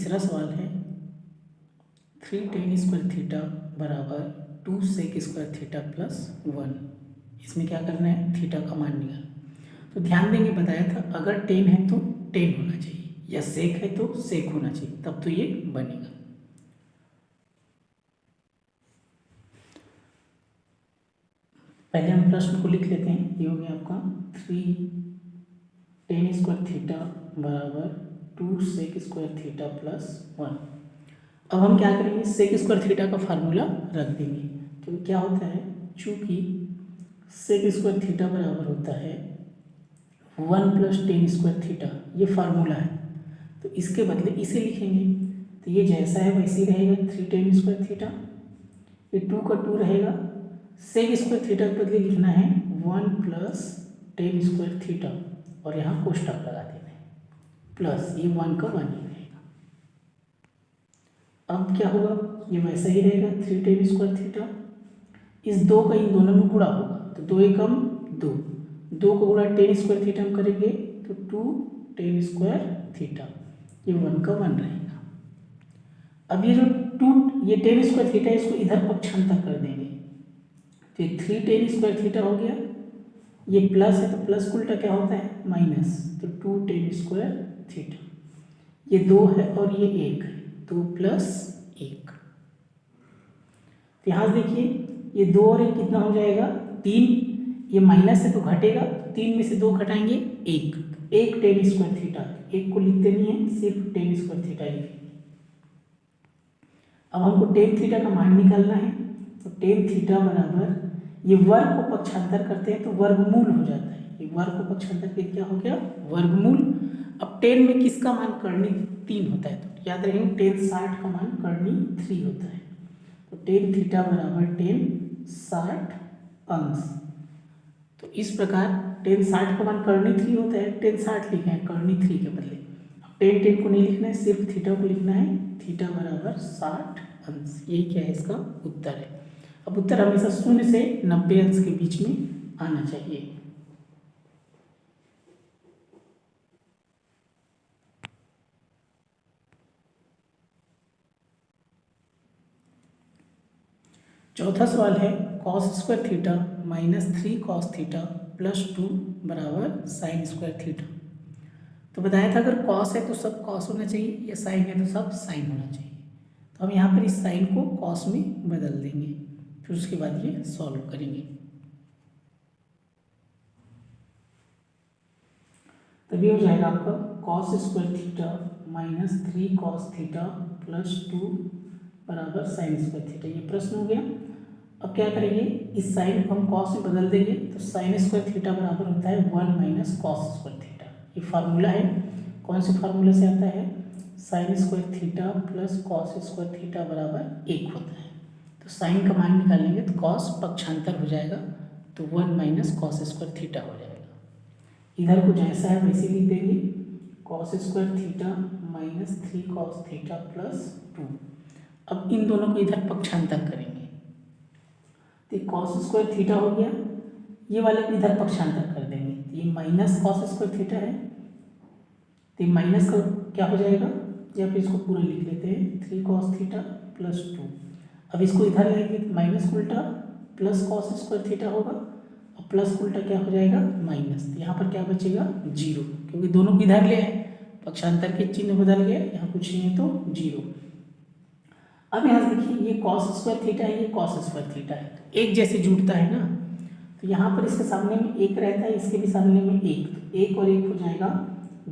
तीसरा सवाल है 3 tan स्क्वायर थीटा बराबर 2 sec स्क्वायर थीटा प्लस 1। इसमें क्या करना है, थीटा का मान निकालना। तो ध्यान देंगे, बताया था अगर टेन है तो टेन होना चाहिए या सेक है तो सेक होना चाहिए, तब तो ये बनेगा। पहले हम प्रश्न को लिख लेते हैं। ये हो गया आपका 3 tan स्क्वायर थीटा बराबर 2 sec स्क्वायर थीटा प्लस 1। अब हम क्या करेंगे, सेक स्क्वायर थीटा का फार्मूला रख देंगे। तो क्या होता है, चूंकि सेक स्क्वायर थीटा बराबर होता है 1 प्लस टेन स्क्वायर थीटा, ये फार्मूला है, तो इसके बदले इसे लिखेंगे। तो ये जैसा है वैसे ही रहेगा, 3 टेन स्क्वायर थीटा, ये 2 का 2 रहेगा। सेक स्क्वायर थीटा के बदले लिखना है 1 प्लस टेन स्क्वायर थीटा, और यहाँ कोष्टक लगा देना है, प्लस ये 1 का 1 ही रहेगा। अब क्या होगा, ये वैसा ही रहेगा 3 टेन स्क्वायर थीटा, इस 2 का इन दोनों में गुणा होगा, तो 2 एकम 2, 2 को गुणा टेन स्क्वायर थीटा में करेंगे तो 2 टेन स्क्वायर थीटा, ये 1 का 1 रहेगा। अब ये जो 2 ये टेन स्क्वायर थीटा, इसको इधर पक्षांतर कर देंगे, तो ये 3 टेन स्क्वायर थीटा हो गया। ये प्लस है तो प्लस उल्टा क्या होता है, माइनस, तो 2 टेन स्क्वायर थीटा। ये 2 है और ये 1 है, 2 प्लस 1। तो यहाँ देखिए, ये 2 और 1 कितना हो जाएगा, 3। ये माइनस है तो घटेगा, 3 में से 2 घटाएंगे 1, तो 1 टेन स्क्वायर थीटा। 1 को लिखते नहीं है, सिर्फ टेन स्क्वायर थीटा लिखेंगे। अब हमको टेन थीटा का मान निकालना है, तो टेन थीटा बराबर, ये वर्ग को पक्षांतर करते हैं तो वर्गमूल हो जाता है। ये वर्ग को पक्षांतर करके क्या हो गया, वर्गमूल। अब टेन में किसका मान कर्णी 3 होता है, तो याद रखेंगे टेन 60 का मान कर्णी 3 होता है। तो टेन थीटा बराबर टेन 60 अंश। तो इस प्रकार टेन 60 का मान कर्णी 3 होता है, टेन 60 लिखे हैं कर्णी 3 के बदले। अब टेन को नहीं लिखना है, सिर्फ थीटा को लिखना है, थीटा बराबर 60 अंश। यही क्या है, इसका उत्तर है। अब उत्तर हमेशा 0 से 90 अंश के बीच में आना चाहिए। चौथा सवाल है cos square theta minus 3 cos theta plus 2 बराबर साइन स्क्वायर थीटा। तो बताया था अगर cos है तो सब cos होना चाहिए, या साइन है तो सब साइन होना चाहिए। तो हम यहाँ पर इस साइन को cos में बदल देंगे, फिर उसके बाद ये सॉल्व करेंगे। तभी हो जाएगा आपका cos square theta minus 3 cos theta plus 2 बराबर साइन स्क्वायर थीटा। ये प्रश्न हो गया। अब क्या करेंगे, इस साइन को हम cos में बदल देंगे, तो साइन स्क्वायर थीटा बराबर होता है 1 माइनस cos स्क्वायर थीटा। ये फार्मूला है, कौन से फार्मूले से आता है, sine square theta plus cos square theta बराबर 1 होता है। तो साइन का मान निकालेंगे तो cos पक्षांतर हो जाएगा, तो 1 माइनस cos स्क्वायर थीटा हो जाएगा। इधर को जैसा है वैसे लिख देंगे, cos square theta minus 3 cos theta plus 2। अब इन दोनों को इधर पक्षांतर करेंगे, तो cos स्क्वायर थीटा हो गया, ये वाले को इधर पक्षांतर कर देंगे, तो ये माइनस cos स्क्वायर थीटा है, तो ये माइनस का क्या हो जाएगा, या फिर इसको पूरा लिख लेते हैं 3 cos थीटा प्लस 2। अब इसको इधर लेंगे तो माइनस उल्टा प्लस cos स्क्वायर थीटा होगा, और प्लस उल्टा क्या हो जाएगा, माइनस। तो यहाँ पर क्या बचेगा, 0, क्योंकि दोनों को इधर ले आए, पक्षांतर के चिन्ह बदल गए, यहाँ कुछ नहीं है तो 0। अब यहाँ देखिए, ये cos स्क्वायर थीटा है, ये cos स्क्वायर थीटा है, तो एक जैसे जुड़ता है ना, तो यहाँ पर इसके सामने में 1 रहता है, इसके भी सामने में 1, तो 1 और 1 हो जाएगा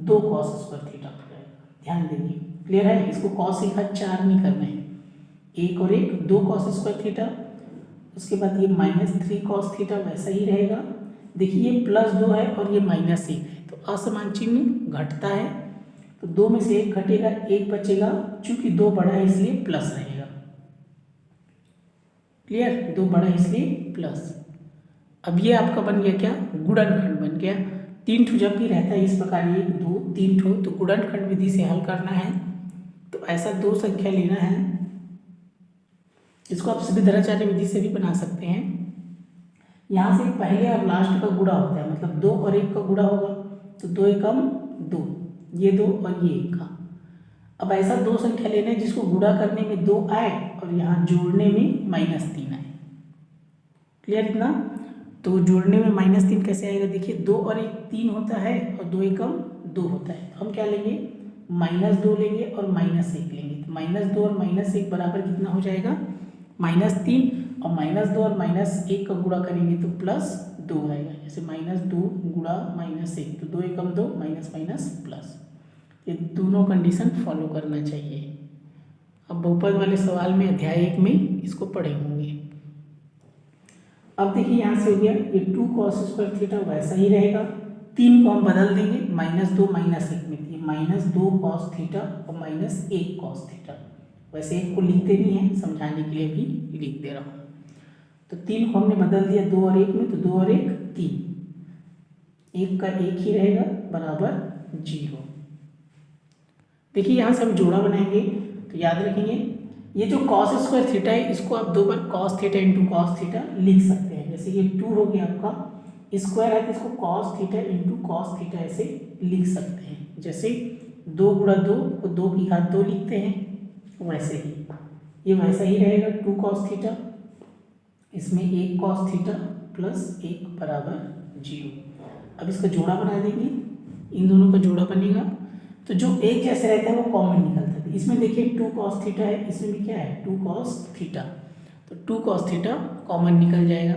2 cos स्क्वायर थीटा हो जाएगा। ध्यान देंगे, क्लियर है। इसको cos 1 4 नहीं करना है, 1 और 1 2 cos स्क्वायर थीटा। उसके बाद ये माइनस 3 cos थीटा वैसा ही रहेगा। देखिए ये प्लस 2 है और ये माइनस 1 है, तो असमान चिन्ह घटता है, तो 2 में से 1 घटेगा, 1 बचेगा, चूंकि 2 बड़ा है इसलिए प्लस रहेगा। क्लियर, 2 बड़ा है इसलिए प्लस। अब ये आपका बन गया क्या, गुणनखंड बन गया। 3 ठो जब भी रहता है इस प्रकार, 1 2 3 ठो, तो गुणनखंड विधि से हल करना है, तो ऐसा 2 संख्या लेना है। इसको आप श्रीधराचार्य विधि से भी बना सकते हैं। यहाँ से पहले और लास्ट का गुणा होता है, मतलब 2 और 1 का गुणा होगा, तो 2 एकम 2, ये 2 और ये 1 का। अब ऐसा दो संख्या लेना है जिसको गुणा करने में 2 आए और यहाँ जोड़ने में -3 आए। क्लियर इतना? तो जोड़ने में -3 कैसे आएगा? देखिए 2 और 1 3 होता है और 2 एकम 2 होता है। हम क्या लेंगे? -2 लेंगे और -1 लेंगे। तो -2 और -1 बराबर कितना हो जाएगा? -3। और -2 और -1 का गुणा करेंगे तो +2 आएगा। जैसे -2 गुणा -1 तो 2 एकम 2 माइनस माइनस प्लस। ये दोनों कंडीशन फॉलो करना चाहिए। अब बहुपद वाले सवाल में अध्याय 1 में इसको पढ़े होंगे। अब देखिए यहाँ से हो गया ये 2 cos² थीटा वैसा ही रहेगा। 3 को हम बदल देंगे -2 -1 में, ये -2 cos थीटा और -1 cos थीटा। वैसे एक को लिखते नहीं है, समझाने के लिए भी लिख दे रहा हूँ। तो 3 को हमने बदल दिया 2 और 1 में, तो 2 और 1 3, 1 का 1 ही रहेगा बराबर 0। देखिए यहाँ से हम जोड़ा बनाएंगे तो याद रखेंगे ये जो cos² थीटा है इसको आप 2 बार cos theta into cos theta लिख सकते हैं। जैसे ये 2 हो गया आपका, स्क्वायर है तो इसको cos theta into cos theta ऐसे लिख सकते हैं। जैसे 2 गुणा 2 को 2 की घात 2 लिखते हैं, वैसे ही ये वैसा ही रहेगा 2 cos थीटा, इसमें 1 cos थीटा प्लस 1 बराबर 0। अब इसका जोड़ा बना देंगे, इन दोनों का जोड़ा बनेगा तो जो एक जैसे रहता है वो कॉमन निकलता है। इसमें देखिए 2 cos थीटा है, इसमें भी क्या है 2 cos थीटा, तो 2 cos थीटा कॉमन निकल जाएगा,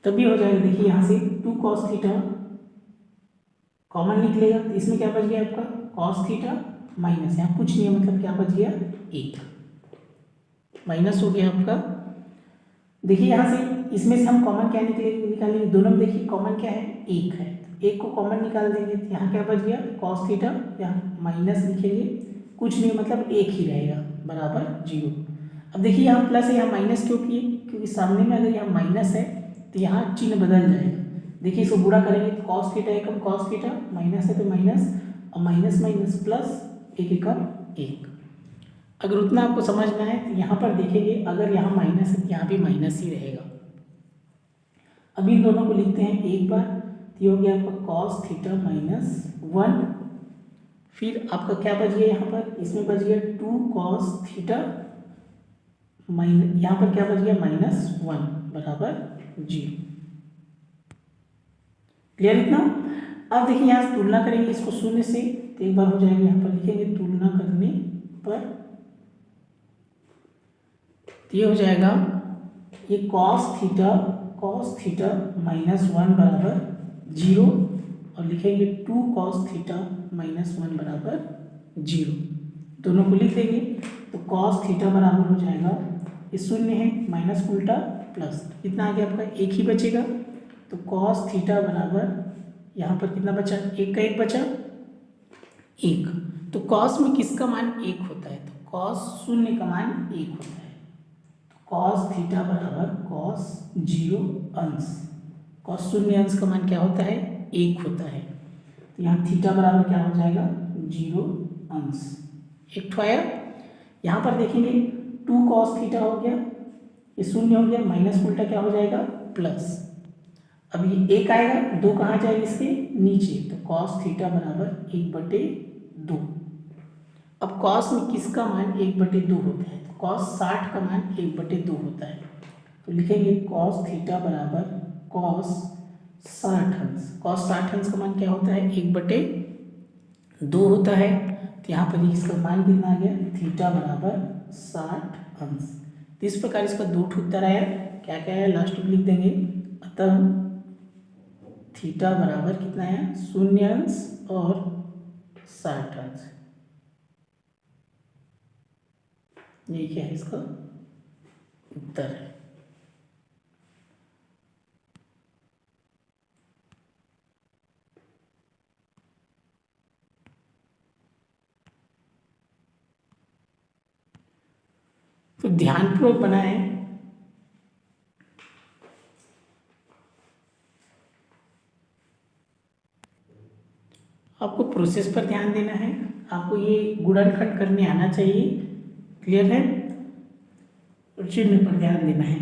तभी हो जाएगा। देखिए यहाँ से 2 cos थीटा कॉमन निकलेगा तो इसमें क्या बच गया आपका cos थीटा माइनस, यहाँ कुछ नहीं है मतलब क्या बच गया 1 माइनस हो गया आपका। देखिए यहाँ से इसमें से हम कॉमन क्या निकालेंगे, दोनों में देखिए कॉमन क्या है 1 है, 1 को कॉमन निकाल देंगे तो यहाँ क्या बच गया cos थीटा, यहाँ माइनस लिखेंगे, कुछ नहीं मतलब 1 ही रहेगा बराबर 0। अब देखिए यहाँ प्लस है, यहाँ माइनस क्यों किए, क्योंकि सामने में अगर यहाँ माइनस है तो यहाँ चिन्ह बदल जाएगा। देखिए इसको गुणा करेंगे तो cos थीटा एकम cos थीटा, माइनस है तो माइनस, और माइनस माइनस प्लस 1 एकम 1। अगर उतना आपको समझना है तो यहाँ पर देखेंगे अगर यहाँ माइनस है तो यहाँ भी माइनस ही रहेगा। अब इन दोनों को लिखते हैं एक बार, तो ये हो गया आपका cos थीटा -1, फिर आपका क्या बच गया यहाँ पर, इसमें बच गया 2 cos थीटा यहाँ पर क्या बच गया -1 बराबर 0। क्लियर इतना? अब देखिए यहाँ से तुलना करेंगे इसको शून्य से, तो एक बार हो जाएगा, यहाँ पर लिखेंगे तुलना करने पर तो ये हो जाएगा ये cos थीटा -1 बराबर 0, और लिखेंगे 2 cos थीटा -1 बराबर 0, दोनों को लिख देंगे तो cos थीटा बराबर हो जाएगा, ये शून्य है माइनस उल्टा प्लस, कितना आ गया आपका 1 ही बचेगा, तो cos थीटा बराबर यहाँ पर कितना बचा, 1 का 1 बचा 1। तो cos में किसका मान 1 होता है, तो cos शून्य का मान 1 होता है। cos थीटा बराबर cos 0 अंश, cos शून्य अंश का मान क्या होता है 1 होता है, तो यहाँ थीटा बराबर क्या हो जाएगा 0 अंश। एक तो आया, यहाँ पर देखेंगे 2 cos थीटा हो गया, ये शून्य हो गया, माइनस उल्टा क्या हो जाएगा प्लस, अब ये 1 आएगा, 2 कहाँ जाएगा इसके नीचे, तो cos थीटा बराबर 1/2। अब cos में किसका मान 1/2 होता है, cos 60 का मान 1/2 होता है, तो लिखेंगे cos थीटा बराबर cos 60 अंश। cos 60 अंश का मान क्या होता है 1/2 होता है, तो यहाँ पर इसका मान कितना आ गया थीटा बराबर 60 अंश। तो इस प्रकार इसका 2 उत्तर आया, क्या क्या है लास्ट में लिख देंगे। अतः थीटा बराबर कितना है 0 अंश और 60 अंश, ये क्या है इसका उत्तर है। तो ध्यानपूर्वक बनाएं, आपको प्रोसेस पर ध्यान देना है, आपको ये गुणनखंड करने आना चाहिए। क्लियर है? और चिन्ह पर ध्यान देना है।